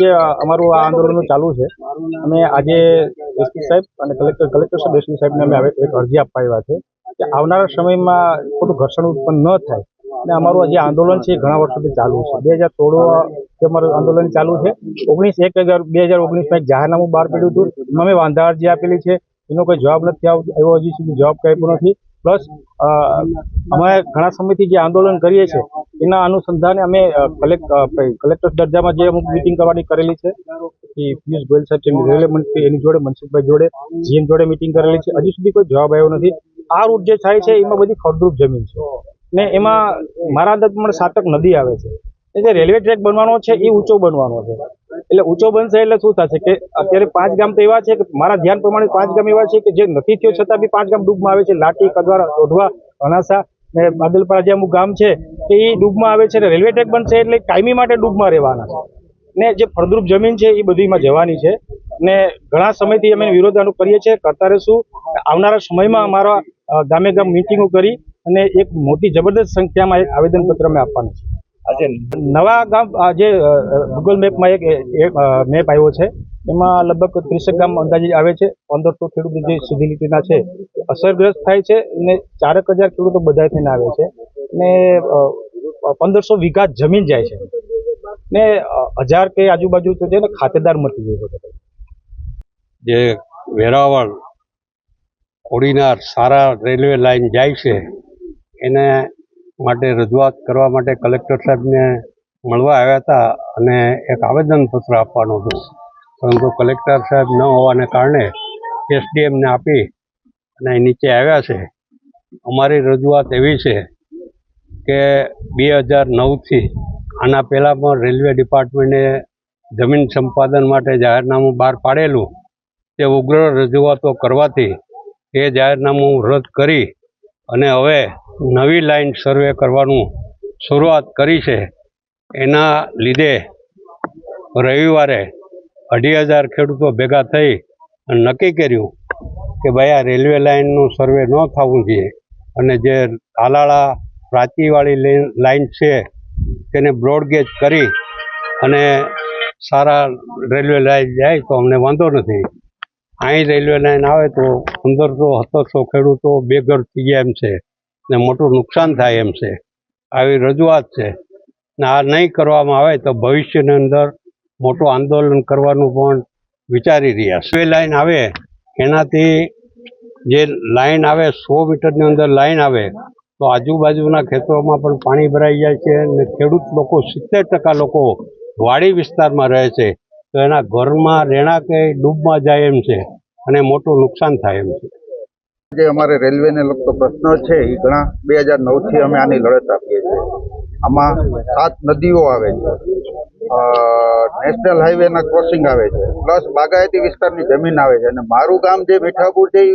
જે અમારું આ આંદોલન ચાલુ છે, અમે આજે એસપી સાહેબ અને કલેક્ટર સાહેબ એસપી સાહેબને અમે એક અરજી આપવા આવ્યા છે કે આવનારા સમયમાં ખોટું ઘર્ષણ ઉત્પન્ન ન થાય અને અમારું જે આંદોલન છે એ ઘણા વર્ષોથી ચાલુ છે. 2016 અમારું આંદોલન ચાલુ છે. 19/1/2019 એક જાહેરનામું બહાર પડ્યું હતું, એમાં અમે વાંધા અરજી આપેલી છે, એનો કોઈ જવાબ નથી આવ્યો, હજી સુધી જવાબ કઈ આપ્યો નથી. પ્લસ અમે ઘણા સમયથી જે આંદોલન કરીએ છીએ એના અનુસંધાને અમે કલેક્ટર દરજામાં જે અમુક મિટિંગ કરવાની કરેલી છે, પિયુષ ગોયલ સાહેબ રેલવે મંત્રી એની જોડે, મનસુખભાઈ જોડે, જીએમ જોડે મિટિંગ કરેલી છે. હજી સુધી કોઈ જવાબ આવ્યો નથી. આ રૂટ જે થાય છે એમાં બધી ફળદ્રુપ જમીન છે ને એમાં મારા અંદાજ પ્રમાણે સાતક નદી આવે છે. જે રેલવે ટ્રેક બનવાનો છે એ ઊંચો બનવાનો છે, એટલે ઊંચો બનશે એટલે શું થશે કે અત્યારે 5 ગામ તો એવા છે કે મારા ધ્યાન પ્રમાણે 5 ગામ એવા છે કે જે નથી થયો છતાં બી 5 ગામ ડૂબમાં આવે છે. લાઠી, કદવાડા, ઓઢવા, અણાસા ને બાદલપરા જે અમુક ગામ છે કે એ ડૂબમાં આવે છે. રેલવે ટ્રેક બનશે એટલે કાયમી માટે ડૂબમાં રહેવાના છે ને જે ફળદ્રુપ જમીન છે એ બધીમાં જવાની છે ને ઘણા સમયથી અમે વિરોધ કરીએ છીએ, કરતા રહીશું. આવનારા સમયમાં અમારા ગામે ગામ મિટિંગો કરી અને એક મોટી જબરદસ્ત સંખ્યામાં એક આવેદનપત્ર અમે આપવાનું છે. આજે નવા ગામ જે ગૂગલ મેપમાં એક મેપ આવ્યો છે, એમાં લગભગ 30 ગામ અંદાજે આવે છે. 1500 ખેડૂતો જે સીધી લીટીના છે અસરગ્રસ્ત થાય છે અને 4000 ખેડૂતો બધા થઈને આવે છે ને 1500 વીઘા જમીન જાય છે ને 1000 કે આજુબાજુ તો છે ને ખાતેદાર મટી જાય છે. જે વેરાવળ કોડીનાર સારા રેલવે લાઇન જાય છે એને માટે રજૂઆત કરવા માટે કલેક્ટર સાહેબને મળવા આવ્યા હતા અને એક આવેદનપત્ર આપવાનું હતું, પરંતુ કલેક્ટર સાહેબ ન હોવાને કારણે એસડીએમને આપી અને નીચે આવ્યા છે. અમારી રજૂઆત એવી છે કે 2009થી આના પહેલાં પણ રેલવે ડિપાર્ટમેન્ટે જમીન સંપાદન માટે જાહેરનામું બહાર પાડેલું, તે ઉગ્ર રજૂઆતો કરવાથી એ જાહેરનામું રદ કરી અને હવે નવી લાઇન સર્વે કરવાનું શરૂઆત કરી છે. એના લીધે રવિવારે 2500 ખેડૂતો ભેગા થઈ અને નક્કી કર્યું કે ભાઈ આ રેલવે લાઇનનું સર્વે ન થવું જોઈએ અને જે તાલાળા પ્રાચીવાળી લાઇન છે તેને બ્રોડગેજ કરી અને સારા રેલવે લાઇન જાય તો અમને વાંધો નથી. અહીં રેલવે લાઇન આવે તો 1500-1700 ખેડૂતો બેઘર થઈ ગયા એમ છે ને મોટું નુકસાન થાય એમ છે. આવી રજૂઆત છે ને આ નહીં કરવામાં આવે તો ભવિષ્યની અંદર મોટું આંદોલન કરવાનું પણ વિચારી રહ્યા છે. રેલવે લાઇન આવે એનાથી જે લાઇન આવે 100 મીટરની અંદર લાઇન આવે તો આજુબાજુના ખેતરોમાં પણ પાણી ભરાઈ જાય છે અને ખેડૂત લોકો 70% લોકો વાડી વિસ્તારમાં રહે છે તો એના ઘરમાં રહેણાંકે ડૂબમાં જાય એમ છે અને મોટું નુકસાન થાય એમ છે. જે અમારે રેલવેને લગતો પ્રશ્ન છે એ ઘણા 2009થી અમે આની લડત આપીએ છીએ. આમાં 7 નદીઓ આવે છે, નેશનલ હાઈવેના ક્રોસિંગ આવે છે, પ્લસ બાગાયતી વિસ્તારની જમીન આવે છે અને મારું ગામ જે મીઠાપુર છે એ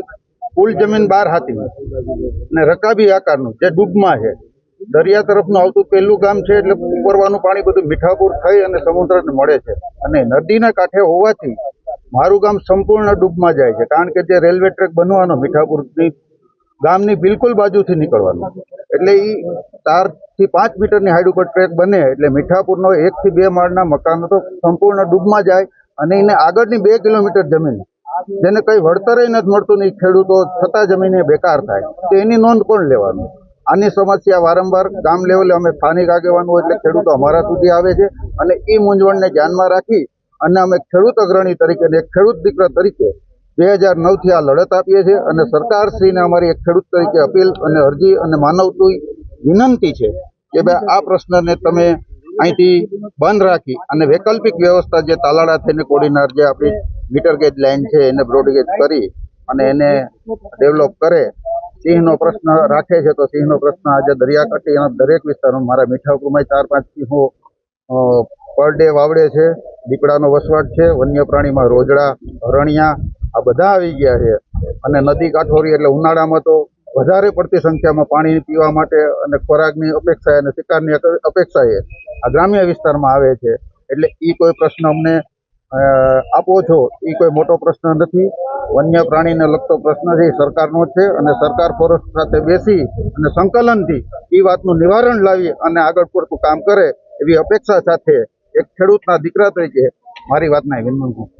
કુલ જમીન 12 હાથીની અને રકાબી આકારનું જે ડૂબમાં છે. દરિયા તરફનું આવતું પહેલું ગામ છે એટલે ઉપરવાનું પાણી બધું મીઠાપુર થઈ અને સમુદ્રને મળે છે અને નદીના કાંઠે હોવાથી મારું ગામ સંપૂર્ણ ડૂબમાં જાય છે, કારણ કે જે રેલવે ટ્રેક બનવાનો મીઠાપુરની ગામની બિલકુલ બાજુથી નીકળવાનો એટલે એ 4 થી 5 મીટરની હાઈટ ઉપર ટ્રેક બને એટલે મીઠાપુરનો 1 થી 2 માળના મકાનો તો સંપૂર્ણ ડૂબમાં જાય અને એને આગળની 2 કિલોમીટર જમીન જેને કંઈ વળતર નથી મળતું ને ખેડૂતો છતાં જમીને બેકાર થાય તો એની નોંધ કોણ લેવાનું? આની સમસ્યા વારંવાર ગામ લેવલે અમે સ્થાનિક આગેવાનો એટલે ખેડૂતો અમારા સુધી આવે છે અને એ મૂંઝવણને ધ્યાનમાં રાખી અને અમે ખેડૂત અગ્રણી તરીકે એક ખેડૂત દીકરા તરીકે 2009થી આ લડત આપીએ છીએ અને સરકારશ્રીને અમારી એક ખેડૂત તરીકે અપીલ અને અરજી અને માનવતું વિનંતી છે કે ભાઈ આ પ્રશ્નને તમે અહીંથી બંધ રાખી અને વૈકલ્પિક વ્યવસ્થા જે તાલાળા થઈને કોડીનાર જે આપણી મીટર ગેજ લાઇન છે એને બ્રોડગેજ કરી અને એને ડેવલપ કરે. સિંહનો પ્રશ્ન રાખે છે તો સિંહનો પ્રશ્ન આજે દરિયાકાંઠે એના દરેક વિસ્તારમાં મારા મીઠાપુરમાં 4-5 સિંહો પર ડે વાવડે છે. દીપડાનો વસવાટ છે, વન્ય પ્રાણીમાં રોજડા, હરણિયા આ બધા આવી ગયા છે અને નદી કાંઠોરી એટલે ઉનાળામાં તો વધારે પડતી સંખ્યામાં પાણી પીવા માટે અને ખોરાકની અપેક્ષાએ અને શિકારની અપેક્ષાએ આ ગ્રામ્ય વિસ્તારમાં આવે છે. એટલે એ કોઈ પ્રશ્ન અમને આપો છો એ કોઈ મોટો પ્રશ્ન નથી. વન્ય પ્રાણીને લગતો પ્રશ્ન છે એ સરકારનો છે અને સરકાર ફોરેસ્ટ સાથે બેસી અને સંકલનથી એ વાતનું નિવારણ લાવી અને આગળ પૂરતું કામ કરે એવી અપેક્ષા સાથે એક ખેડૂતના દીકરા તરીકે મારી વાતના વિનંતી